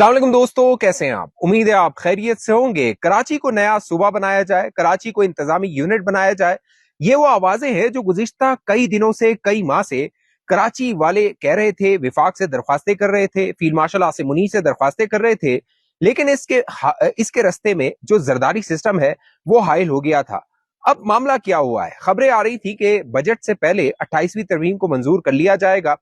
अस्सलाम वालेकुम दोस्तों, कैसे हैं आप? उम्मीद है आप खैरियत से होंगे। कराची को नया सूबा बनाया जाए, कराची को इंतजामी यूनिट बनाया जाए, ये वो आवाजें हैं जो गुज़िश्ता कई दिनों से, कई माह से कराची वाले कह रहे थे, विफाक से दरख्वास्तें कर रहे थे, फील्ड मार्शल आसिम मुनीर से दरख्वास्तें कर रहे थे। लेकिन इसके रस्ते में जो जरदारी सिस्टम है वो हायल हो गया था। अब मामला क्या हुआ है? खबरें आ रही थी कि बजट से पहले 28वीं तरमीम को मंजूर कर लिया जाएगा।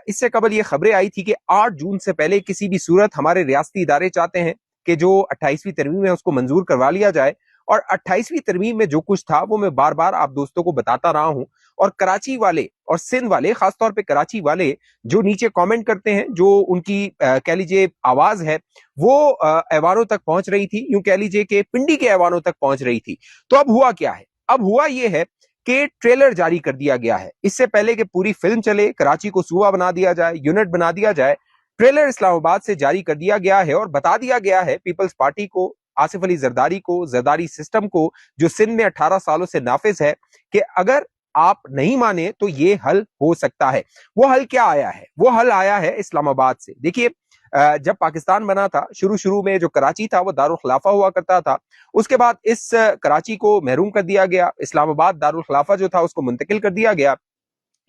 इससे कबल ये खबरें आई थी कि 8 जून से पहले किसी भी सूरत हमारे रियासती इदारे चाहते हैं कि जो 28वीं तरमीम है उसको मंजूर करवा लिया जाए। और 28वीं तरमीम में जो कुछ था वो मैं बार बार आप दोस्तों को बताता रहा हूं। और कराची वाले और सिंध वाले, खासतौर पे कराची वाले, जो नीचे कमेंट करते हैं, जो उनकी कह लीजिए आवाज है, वो ऐवानों तक पहुंच रही थी, यूं कह लीजिए कि पिंडी के ऐवानों तक पहुंच रही थी। तो अब हुआ क्या है? अब हुआ ये है कि ट्रेलर जारी कर दिया गया है। इससे पहले कि पूरी फिल्म चले, कराची को सूबा बना दिया जाए, यूनिट बना दिया जाए, ट्रेलर इस्लामाबाद से जारी कर दिया गया है और बता दिया गया है पीपल्स पार्टी को, आसिफ अली जरदारी को, जरदारी सिस्टम को, जो सिंध में 18 सालों से नाफिज है, कि अगर आप नहीं माने तो ये हल हो सकता है। वो हल क्या आया है? वो हल आया है इस्लामाबाद से। देखिए, जब पाकिस्तान बना था, शुरू शुरू में जो कराची था वो दारुल खिलाफा हुआ करता था। उसके बाद इस कराची को महरूम कर दिया गया, इस्लामाबाद दारुल खिलाफा जो था उसको मुंतकिल कर दिया गया।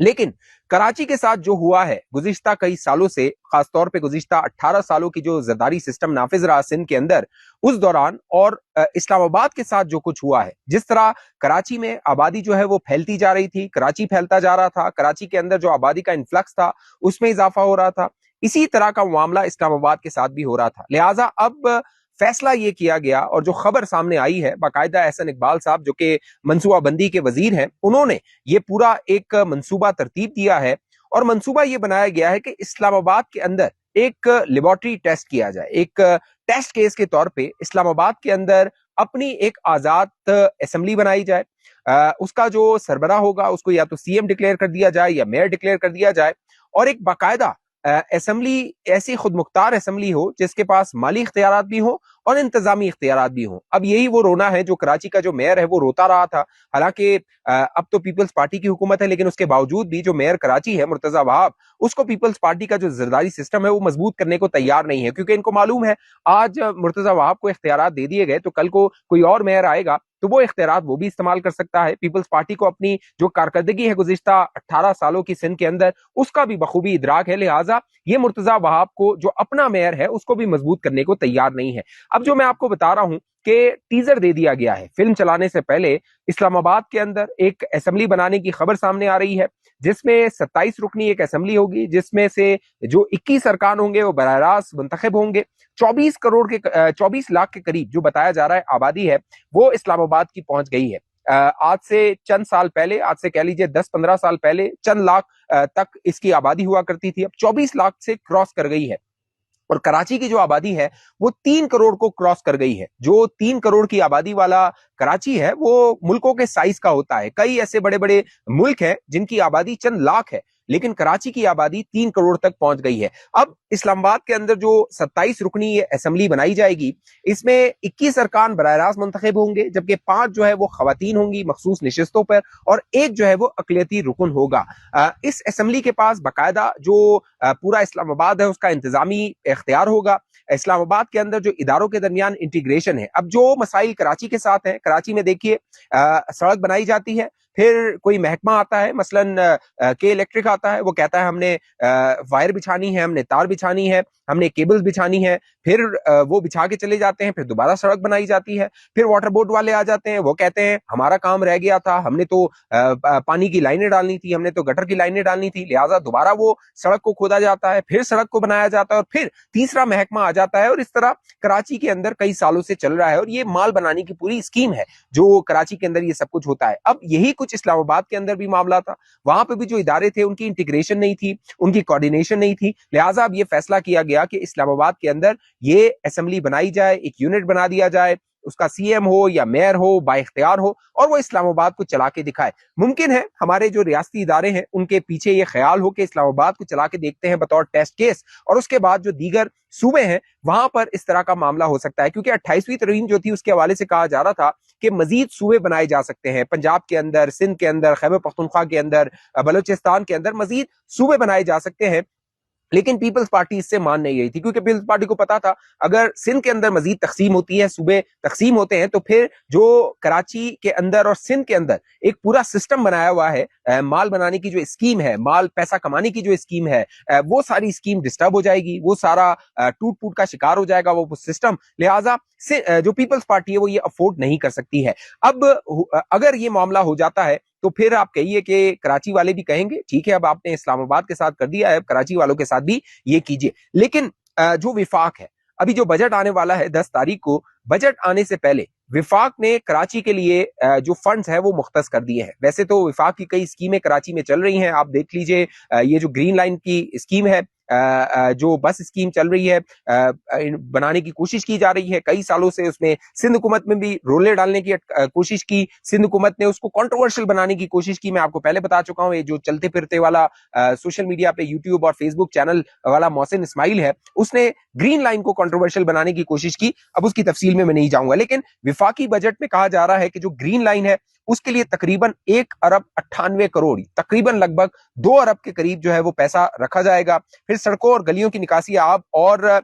लेकिन कराची के साथ जो हुआ है गुज़िश्ता कई सालों से, खासतौर पे गुज़िश्ता 18 सालों की जो जरदारी सिस्टम नाफिज रहा सिंध के अंदर, उस दौरान और इस्लामाबाद के साथ जो कुछ हुआ है, जिस तरह कराची में आबादी जो है वो फैलती जा रही थी, कराची फैलता जा रहा था, कराची के अंदर जो आबादी का इन्फ्लक्स था उसमें इजाफा हो रहा था, इसी तरह का मामला इस्लामाबाद के साथ भी हो रहा था। लिहाजा अब फैसला ये किया गया, और जो खबर सामने आई है, बाकायदा एहसन इकबाल साहब जो कि मनसूबा बंदी के वजीर हैं, उन्होंने ये पूरा एक मंसूबा तरतीब दिया है। और मंसूबा ये बनाया गया है कि इस्लामाबाद के अंदर एक लेबोरेटरी टेस्ट किया जाए, एक टेस्ट केस के तौर पे इस्लामाबाद के अंदर अपनी एक आजाद असेंबली बनाई जाए। उसका जो सरबराह होगा उसको या तो सीएम डिक्लेयर कर दिया जाए या मेयर डिक्लेयर कर दिया जाए, और एक बाकायदा असेंबली ऐसी खुद मुख्तार असेंबली हो जिसके पास माली इख्तियारात भी हो और इंतजामी इख्तियारात भी हो। अब यही वो रोना है जो कराची का जो मेयर है वो रोता रहा था। हालांकि अब तो पीपल्स पार्टी की हुकूमत है, लेकिन उसके बावजूद भी जो मेयर कराची है मुर्तजा वहाब, उसको पीपल्स पार्टी का जो जरदारी सिस्टम है वो मजबूत करने को तैयार नहीं है, क्योंकि इनको मालूम है आज मुर्तजा वहाब को इख्तियारात दे दिए गए तो कल को कोई और मेयर आएगा तो वो इख्तियारात वो भी इस्तेमाल कर सकता है। पीपल्स पार्टी को अपनी जो कारकर्दगी है गुज़िश्ता 18 सालों की सिंध के अंदर, उसका भी बखूबी इदराक है। लिहाजा ये मुर्तजा वहाब को जो अपना मेयर है उसको भी मजबूत करने को तैयार नहीं है। अब जो मैं आपको बता रहा हूं कि टीजर दे दिया गया है, फिल्म चलाने से पहले इस्लामाबाद के अंदर एक असेंबली बनाने की खबर सामने आ रही है, जिसमें 27 रुकनी एक असेंबली होगी, जिसमें से जो 21 अरकान होंगे वो बराह रास्त मुंतखब होंगे। 24 लाख के करीब जो बताया जा रहा है आबादी है वो इस्लामाबाद की पहुंच गई है। आज से चंद साल पहले, आज से कह लीजिए 10-15 साल पहले, चंद लाख तक इसकी आबादी हुआ करती थी, अब 24 लाख से क्रॉस कर गई है। और कराची की जो आबादी है वो 3 करोड़ को क्रॉस कर गई है। जो 3 करोड़ की आबादी वाला कराची है वो मुल्कों के साइज का होता है। कई ऐसे बड़े बड़े मुल्क हैं जिनकी आबादी चंद लाख है, लेकिन कराची की आबादी 3 करोड़ तक पहुंच गई है। अब इस्लामाबाद के अंदर जो 27 रुकनी असेंबली बनाई जाएगी, इसमें 21 अरकान बराह रास्त मुंतखब होंगे, जबकि 5 जो है वो खवातीन होंगी मखसूस नशिस्तों पर, और एक जो है वो अकलियती रुकन होगा। इस असेंबली के पास बाकायदा जो पूरा इस्लामाबाद है उसका इंतजामी इख्तियार होगा। इस्लामाबाद के अंदर जो इदारों के दरमियान इंटीग्रेशन है, अब जो मसाइल कराची के साथ है, कराची में देखिए सड़क बनाई जाती है, फिर कोई महकमा आता है, मसलन के इलेक्ट्रिक आता है, वो कहता है हमने वायर बिछानी है, हमने तार बिछानी है, हमने केबल्स बिछानी है, फिर वो बिछा के चले जाते हैं, फिर दोबारा सड़क बनाई जाती है। फिर वाटर बोर्ड वाले आ जाते हैं, वो कहते हैं हमारा काम रह गया था, हमने तो पानी की लाइनें डालनी थी, हमने तो गटर की लाइनें डालनी थी, लिहाजा दोबारा वो सड़क को खोदा जाता है, फिर सड़क को बनाया जाता है, और फिर तीसरा महकमा आ जाता है। और इस तरह कराची के अंदर कई सालों से चल रहा है, और ये माल बनाने की पूरी स्कीम है जो कराची के अंदर ये सब कुछ होता है। अब यही कुछ इस्लामाबाद के अंदर भी मामला था, वहां पे भी जो इदारे थे उनकी इंटीग्रेशन नहीं थी, उनकी कोऑर्डिनेशन नहीं थी। लिहाजा अब ये फैसला किया गया कि इस्लामाबाद के अंदर ये असेंबली बनाई जाए, एक यूनिट बना दिया जाए, उसका सीएम हो या मेयर हो, बाइख्तियार हो, और वो इस्लामाबाद को चला के दिखाए। मुमकिन है हमारे जो रियासती इदारे हैं उनके पीछे ये ख्याल हो कि इस्लामाबाद को चला के देखते हैं बतौर टेस्ट केस, और उसके बाद जो दीगर सूबे हैं वहां पर इस तरह का मामला हो सकता है। क्योंकि 28वीं तरमीम जो थी उसके हवाले से कहा जा रहा था कि मजीद सूबे बनाए जा सकते हैं, पंजाब के अंदर, सिंध के अंदर, खैबर पख्तूनख्वा के अंदर, बलोचिस्तान के अंदर मजीद सूबे बनाए जा सकते हैं, लेकिन पीपल्स पार्टी इससे मान नहीं रही थी, क्योंकि पीपल्स पार्टी को पता था अगर सिंध के अंदर मजीद तकसीम होती है, सूबे तकसीम होते हैं, तो फिर जो कराची के अंदर और सिंध के अंदर एक पूरा सिस्टम बनाया हुआ है, माल बनाने की जो स्कीम है, माल पैसा कमाने की जो स्कीम है, वो सारी स्कीम डिस्टर्ब हो जाएगी, वो सारा टूट फूट का शिकार हो जाएगा वो सिस्टम। लिहाजा से जो पीपल्स पार्टी है वो ये अफोर्ड नहीं कर सकती है। अब अगर ये मामला हो जाता है तो फिर आप कहिए कि कराची वाले भी कहेंगे ठीक है, अब आपने इस्लामाबाद के साथ कर दिया है, कराची वालों के साथ भी ये कीजिए। लेकिन जो विफाक है, अभी जो बजट आने वाला है 10 तारीख को, बजट आने से पहले विफाक ने कराची के लिए जो फंड्स है वो मुख्तस कर दिए हैं। वैसे तो विफाक की कई स्कीमें कराची में चल रही हैं, आप देख लीजिए, ये जो ग्रीन लाइन की स्कीम है, जो बस स्कीम चल रही है, बनाने की कोशिश की जा रही है कई सालों से, उसमें सिंध हुकूमत में भी रोले डालने की कोशिश की, सिंध हुकूमत ने उसको कंट्रोवर्शियल बनाने की कोशिश की। मैं आपको पहले बता चुका हूं, ये जो चलते फिरते वाला सोशल मीडिया पे यूट्यूब और फेसबुक चैनल वाला मोहसिन इस्माइल है, उसने ग्रीन लाइन को कंट्रोवर्शियल बनाने की कोशिश की। अब उसकी तफसील में मैं नहीं जाऊंगा, लेकिन विफाकी बजट में कहा जा रहा है कि जो ग्रीन लाइन है उसके लिए तकरीबन 1 अरब 98 करोड़, तकरीबन लगभग 2 अरब के करीब जो है वो पैसा रखा जाएगा। फिर सड़कों और गलियों की निकासी, आब और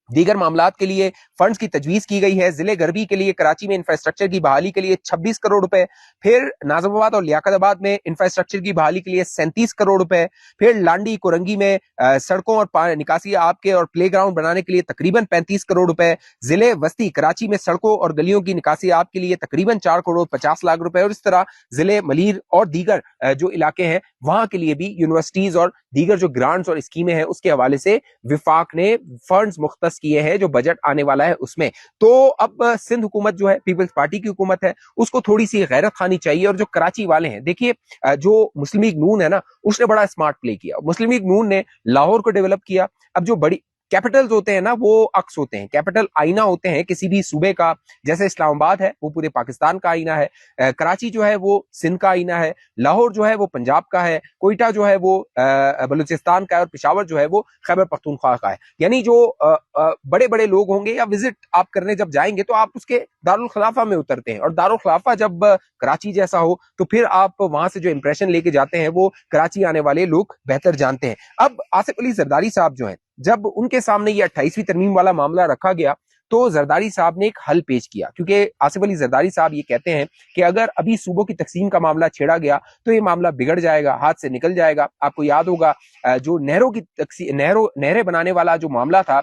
दीगर मामलात के लिए फंड्स की तजवीज की गई है। जिले गरबी के लिए कराची में इंफ्रास्ट्रक्चर की बहाली के लिए 26 करोड़ रुपए, फिर नाजिमाबाद और लियाकताबाद में इंफ्रास्ट्रक्चर की बहाली के लिए 37 करोड़ रुपए, फिर लांडी कोरंगी में सड़कों और निकासी आपके और प्ले ग्राउंड बनाने के लिए तकरीबन 35 करोड़ रुपए, जिले वस्ती कराची में सड़कों और गलियों की निकासी आप के लिए तकरीबन 4 करोड़ 50 लाख रुपए, और इस तरह जिले मलीर और दीगर जो इलाके हैं वहां के लिए भी यूनिवर्सिटीज और दीगर जो ग्रांट्स और स्कीमें हैं उसके हवाले से विफाक ने फंड्स मुख्तस किए हैं जो बजट आने वाला है उसमें। तो अब सिंध हुकूमत जो है, पीपल्स पार्टी की हुकूमत है, उसको थोड़ी सी गैरत खानी चाहिए। और जो कराची वाले हैं, देखिए, जो मुस्लिम लीग नून है ना, उसने बड़ा स्मार्ट प्ले किया। मुस्लिम लीग नून ने लाहौर को डेवलप किया। अब जो बड़ी कैपिटल्स होते हैं ना, वो अक्स होते हैं, कैपिटल आईना होते हैं किसी भी सूबे का। जैसे इस्लामाबाद है वो पूरे पाकिस्तान का आईना है, कराची जो है वो सिंध का आईना है, लाहौर जो है वो पंजाब का है, कोयटा जो है वो बलूचिस्तान का है, और पेशावर जो है वो खैबर पख्तूनख्वा का है। यानी जो बड़े बड़े लोग होंगे या विजिट आप करने जब जाएंगे तो आप उसके दारुल खिलाफा में उतरते हैं, और दारुल खिलाफा जब कराची जैसा हो तो फिर आप वहां से जो इंप्रेशन लेके जाते हैं वो कराची आने वाले लोग बेहतर जानते हैं। अब आसिफ अली जरदारी साहब जो हैं, जब उनके सामने ये 28वीं तरमीम वाला मामला रखा गया तो जरदारी साहब ने एक हल पेश किया, क्योंकि आसिफ अली जरदारी साहब ये कहते हैं कि अगर अभी सूबों की तकसीम का मामला छेड़ा गया तो ये मामला बिगड़ जाएगा, हाथ से निकल जाएगा। आपको याद होगा जो नहरें बनाने वाला जो मामला था,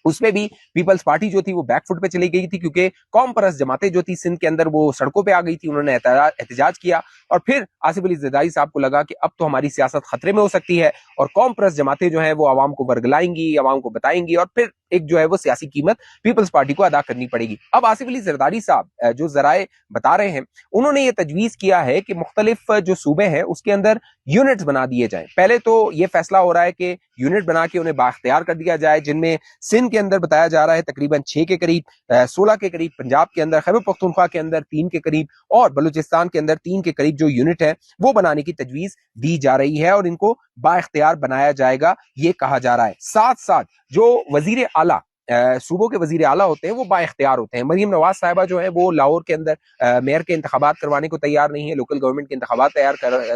उसमें भी पीपल्स पार्टी जो थी वो बैकफुट पे चली गई थी, क्योंकि कौम परस्त जमातें जो थी सिंध के अंदर वो सड़कों पे आ गई थी, उन्होंने एहतजाज किया। और फिर आसिफ अली जरदारी साहब को लगा कि अब तो हमारी सियासत खतरे में हो सकती है, और कौम परस्त जमातें जो हैं वो आवाम को वर्गलाएंगी, आवाम को बताएंगी, और फिर एक जो है वो सियासी कीमत पीपल्स पार्टी को अदा करनी पड़ेगी। अब आसिफ अली जरदारी साहब जो जराए बता रहे हैं, उन्होंने ये तजवीज किया है कि मुख्तलिफ जो सूबे हैं उसके अंदर यूनिट्स बना दिए जाए। पहले तो ये फैसला हो रहा है कि यूनिट बना के उन्हें बाख्तियार कर दिया जाए, जिनमें सिंध के अंदर बताया जा रहा है तकरीबन 6 के करीब, 16 के करीब पंजाब के अंदर, खैबर पख्तूनख्वा के अंदर 3 के करीब, और बलूचिस्तान के अंदर 3 के करीब जो यूनिट है वो बनाने की तजवीज दी जा रही है, और इनको बाख्तियार बनाया जाएगा ये कहा जा रहा है। साथ साथ जो वजीर आला सूबों के वजीर आला होते हैं वो बाइख्तियार होते हैं। मरीम नवाज साहिबा जो है वो लाहौर के अंदर मेयर के इंतखाबात करवाने को तैयार नहीं है, लोकल गवर्नमेंट के इंतखाबात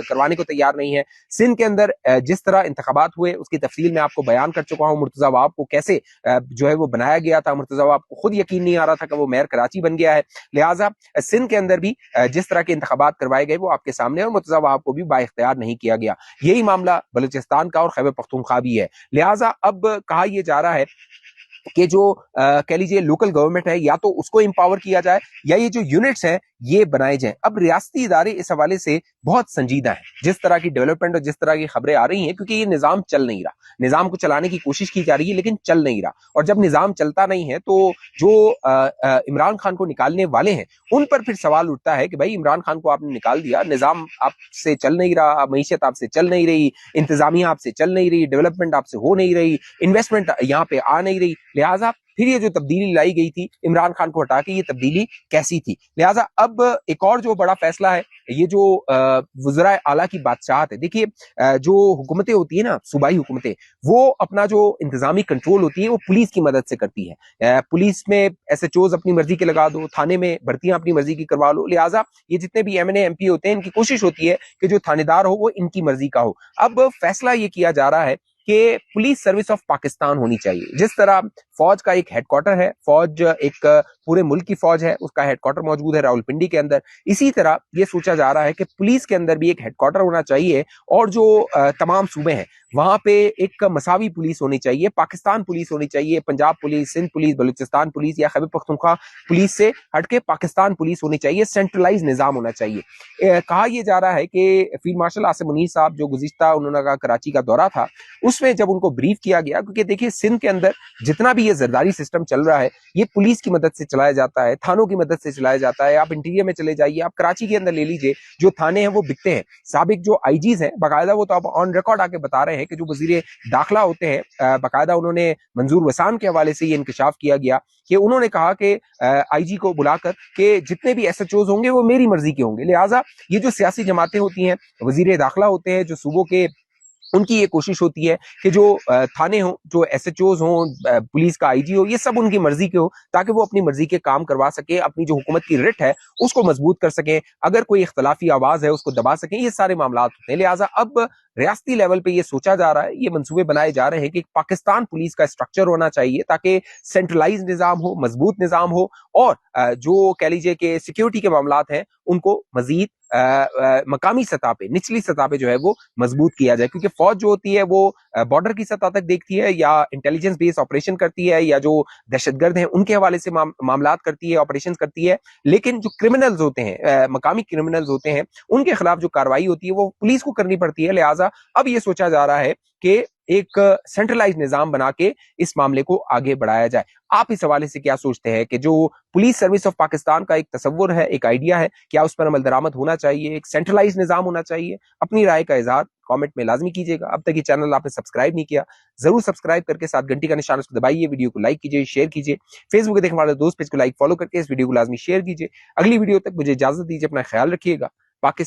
करवाने को तैयार नहीं है। सिंध के अंदर जिस तरह इंतखाबात हुए उसकी तफसील में आपको बयान कर चुका हूँ। मुर्तजा वाब को कैसे जो है वो बनाया गया था, मुर्तजा वाब को खुद यकीन नहीं आ रहा था कि वो मेयर कराची बन गया है। लिहाजा सिंध के अंदर भी जिस तरह के इंतखाबात करवाए गए वो आपके सामने, और मुर्तजा वाब को भी बाइख्तियार नहीं किया गया। यही मामला बलूचिस्तान का और खैबर पख्तूनख्वा भी है। लिहाजा अब कहा यह जा रहा है कि जो कह लीजिए लोकल गवर्नमेंट है, या तो उसको एम्पावर किया जाए या ये जो यूनिट्स हैं ये बनाए जाएं। अब रियासती इदारे इस हवाले से बहुत संजीदा हैं, जिस तरह की डेवलपमेंट और जिस तरह की खबरें आ रही हैं, क्योंकि ये निजाम चल नहीं रहा। निजाम को चलाने की कोशिश की जा रही है लेकिन चल नहीं रहा, और जब निजाम चलता नहीं है तो जो इमरान खान को निकालने वाले हैं उन पर फिर सवाल उठता है कि भाई इमरान खान को आपने निकाल दिया, निजाम आपसे चल नहीं रहा, मईशत आपसे चल नहीं रही, इंतजामिया आपसे चल नहीं रही, डेवलपमेंट आपसे हो नहीं रही, इन्वेस्टमेंट यहाँ पे आ नहीं रही। लिहाजा फिर ये जो तब्दीली लाई गई थी इमरान खान को हटा के, ये तब्दीली कैसी थी। लिहाजा अब एक और जो बड़ा फैसला है, ये जो वज़राए आला की बादशाहत है। देखिए जो हुकूमतें होती है ना, सूबाई हुकूमतें, वो अपना जो इंतजामी कंट्रोल होती है वो पुलिस की मदद से करती है। पुलिस में SHOs अपनी मर्जी के लगा दो, थाने में भर्तियां अपनी मर्जी की करवा लो। लिहाजा ये जितने भी MNA MP होते हैं, इनकी कोशिश होती है कि जो थानेदार हो वो इनकी मर्जी का हो। अब फैसला ये किया जा रहा है کہ पुलिस सर्विस ऑफ पाकिस्तान होनी चाहिए। जिस तरह फौज का एक हेडक्वार्टर है, फौज एक पूरे मुल्क की फौज है, उसका हेडक्वार्टर मौजूद है रावलपिंडी के अंदर, इसी तरह ये सोचा जा रहा है कि पुलिस के अंदर भी एक हेडक्वार्टर होना चाहिए और जो तमाम सूबे हैं वहां पे एक मसावी पुलिस होनी चाहिए, पाकिस्तान पुलिस होनी चाहिए, Punjab police, Sindh police, Balochistan police या खैबर पख्तूनख्वा पुलिस से हटके पाकिस्तान पुलिस होनी चाहिए, सेंट्रलाइज निजाम होना चाहिए। कहा यह जा रहा है कि फील्ड मार्शल आसिम मुनीर साहब जो गुज़िश्ता उन्होंने का कराची का दौरा था, उसमें जब उनको ब्रीफ किया गया, क्योंकि देखिए सिंध के अंदर जितना भी ये जरदारी सिस्टम चल रहा है ये पुलिस की मदद से चलाया जाता है, थानों की मदद से चलाया जाता है। आप इंटीरियर में चले जाइए, आप कराची के अंदर ले लीजिए, जो थाने हैं वो बिकते हैं। साबिक जो आईजीज हैं बाकायदा वो तो अब ऑन रिकॉर्ड आके बता रहे हैं कि जो वजीर दाखिला होते हैं बाकायदा उन्होंने मंजूर वसान के हवाले से ये इंकशाफ किया गया कि उन्होंने कहा कि आईजी को बुलाकर कि जितने भी एसएचओज होंगे वो मेरी मर्जी के होंगे, लिहाजा ये जो सियासी जमातें होती हैं, वजीर दाखिला होते हैं जो सूबों के, उनकी ये कोशिश होती है कि जो थाने हों, जो एसएचओज हों, पुलिस का आईजी हो, ये सब उनकी मर्जी के हो ताकि वो अपनी मर्जी के काम करवा सके, अपनी जो हुकूमत की रिट है उसको मजबूत कर सकें, अगर कोई इख्तलाफी आवाज है उसको दबा सकें, ये सारे मामला होते हैं। लिहाजा अब रियासती लेवल पे ये सोचा जा रहा है, ये मंसूबे बनाए जा रहे हैं कि पाकिस्तान पुलिस का स्ट्रक्चर होना चाहिए ताकि सेंट्रलाइज निजाम हो, मजबूत निजाम हो और जो कह लीजिए कि सिक्योरिटी के मामला हैं उनको मजीद मकामी सतह पे, निचली सतह पे जो है वो मजबूत किया जाए, क्योंकि फौज जो होती है वो बॉर्डर की सतह तक देखती है या इंटेलिजेंस बेस्ड ऑपरेशन करती है या जो दहशतगर्द हैं उनके हवाले से मामलात करती है, ऑपरेशन करती है, लेकिन जो क्रिमिनल्स होते हैं, मकामी क्रिमिनल्स होते हैं, उनके खिलाफ जो कार्रवाई होती है वो पुलिस को करनी पड़ती है। लिहाजा अब ये सोचा जा रहा है कि एक सेंट्रलाइज निजाम बना के इस मामले को आगे बढ़ाया जाए। आप इस हवाले से क्या सोचते हैं कि जो पुलिस सर्विस ऑफ पाकिस्तान का एक तस्वुर है, एक आइडिया है, क्या उस पर अमल दरामद होना चाहिए, एक सेंट्रलाइज निजाम होना चाहिए? अपनी राय का इजहार कमेंट में लाजमी कीजिएगा। अब तक ये चैनल आपने सब्सक्राइब नहीं किया, जरूर सब्सक्राइब करके साथ घंटी का निशान उसको दबाइए, वीडियो को लाइक कीजिए, शेयर कीजिए, फेसबुक पे देखने वाले दोस्त पेज को लाइक फॉलो करके इस वीडियो को लाजमी शेयर कीजिए। अगली वीडियो तक मुझे इजाजत दीजिए, अपना ख्याल रखिएगा।